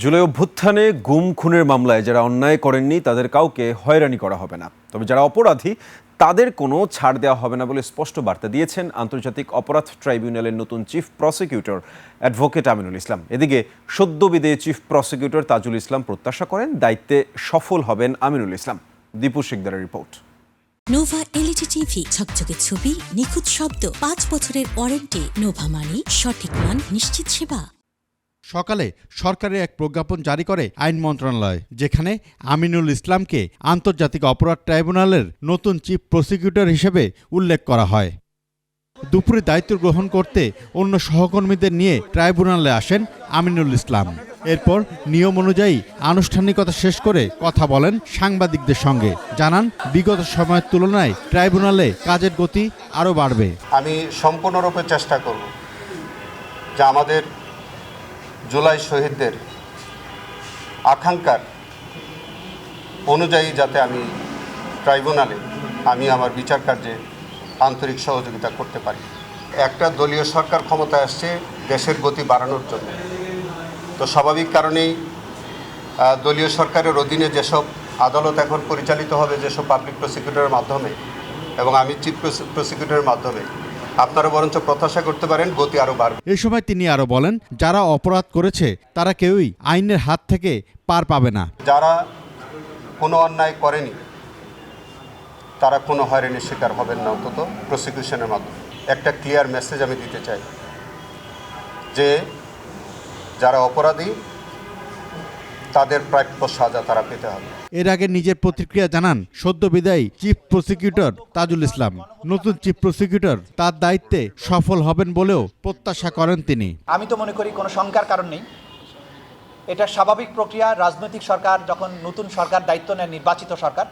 জুলাই অভ্যুত্থানে গুম খুনের মামলায় যারা অন্যায় করেননি তাদের কাউকে হয়রানি করা হবে না, তবে যারা অপরাধী তাদের কোনো ছাড় দেওয়া হবে না বলে স্পষ্ট বার্তা দিয়েছেন আন্তর্জাতিক অপরাধ ট্রাইব্যুনালের নতুন chief prosecutor advocate Aminul Islam. এদিকে সদ্য বিদেয়ী চিফ প্রসিকিউটর তাজুল ইসলাম প্রত্যাশা করেন দায়িত্বে সফল হবেন আমিনুল ইসলাম। দীপু শিকদারের রিপোর্ট। নোভা এলইডি টিভি, ঝকঝকে ছবি, নিখুঁত শব্দ, 5 বছরের ওয়ারেন্টি। নোভা মানি সঠিক মান, নিশ্চিত সেবা। সকালে সরকারের এক প্রজ্ঞাপন জারি করে আইন মন্ত্রণালয়, যেখানে আমিনুল ইসলামকে আন্তর্জাতিক অপরাধ ট্রাইব্যুনালের নতুন চিফ প্রসিকিউটর হিসেবে উল্লেখ করা হয়। দুপুরে দায়িত্ব গ্রহণ করতে অন্য সহকর্মীদের নিয়ে ট্রাইব্যুনালে আসেন আমিনুল ইসলাম। এরপর নিয়ম অনুযায়ী আনুষ্ঠানিকতা শেষ করে কথা বলেন সাংবাদিকদের সঙ্গে। জানান, বিগত সময়ের তুলনায় ট্রাইব্যুনালে কাজের গতি আরও বাড়বে। আমি সম্পূর্ণরূপে চেষ্টা করব যে আমাদের জুলাই শহীদদের আকাঙ্ক্ষার অনুযায়ী যাতে আমি ট্রাইব্যুনালে আমার বিচার কার্যে আন্তরিক সহযোগিতা করতে পারি। একটা দলীয় সরকার ক্ষমতায় আসছে দেশের গতি বাড়ানোর জন্য, তো স্বাভাবিক কারণেই দলীয় সরকারের অধীনে যেসব আদালত এখন পরিচালিত হবে, যেসব পাবলিক প্রসিকিউটরের মাধ্যমে এবং আমি চিফ প্রসিকিউটরের মাধ্যমে, আপনারা বরঞ্চ প্রত্যাশা করতে পারেন গতি আরও বাড়বে। এই সময় তিনি আরও বলেন, যারা অপরাধ করেছে তারা কেউই আইনের হাত থেকে পার পাবে না। যারা কোনো অন্যায় করেনি তারা কোনো হয়রানির শিকার হবেন না, অন্তত প্রসিকিউশনের মাধ্যমে। একটা ক্লিয়ার মেসেজ আমি দিতে চাই যে যারা অপরাধী তাদের প্রাপ্য সাজা তারা পেতে হবে। এর আগে নিজের প্রতিক্রিয়া জানান সদ্য বিদায়ী চিফ প্রসিকিউটর তাজুল ইসলাম। নতুন চিফ প্রসিকিউটর তার দায়িত্বে সফল হবেন বলেও প্রত্যাশা করেন তিনি। আমি তো মনে করি কোনো শঙ্কার কারণ নেই, এটা স্বাভাবিক প্রক্রিয়া। রাজনৈতিক সরকার যখন নতুন সরকার দায়িত্ব নেয়, নির্বাচিত সরকার,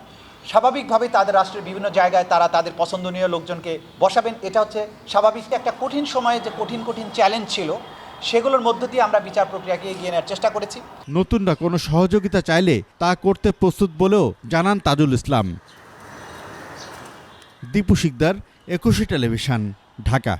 স্বাভাবিকভাবেই তাদের রাষ্ট্রের বিভিন্ন জায়গায় তারা তাদের পছন্দনীয় লোকজনকে বসাবেন। এটা হচ্ছে স্বাভাবিক। একটা কঠিন সময়ে যে কঠিন চ্যালেঞ্জ ছিল, সেগুলোর মধ্য দিয়ে আমরা বিচার প্রক্রিয়াকে এগিয়ে নেওয়ার চেষ্টা করেছি। নতুনরা কোনো সহযোগিতা চাইলে তা করতে প্রস্তুত বলেও জানান তাজুল ইসলাম। দীপু শিকদার, 21 টেলিভিশন, ঢাকা।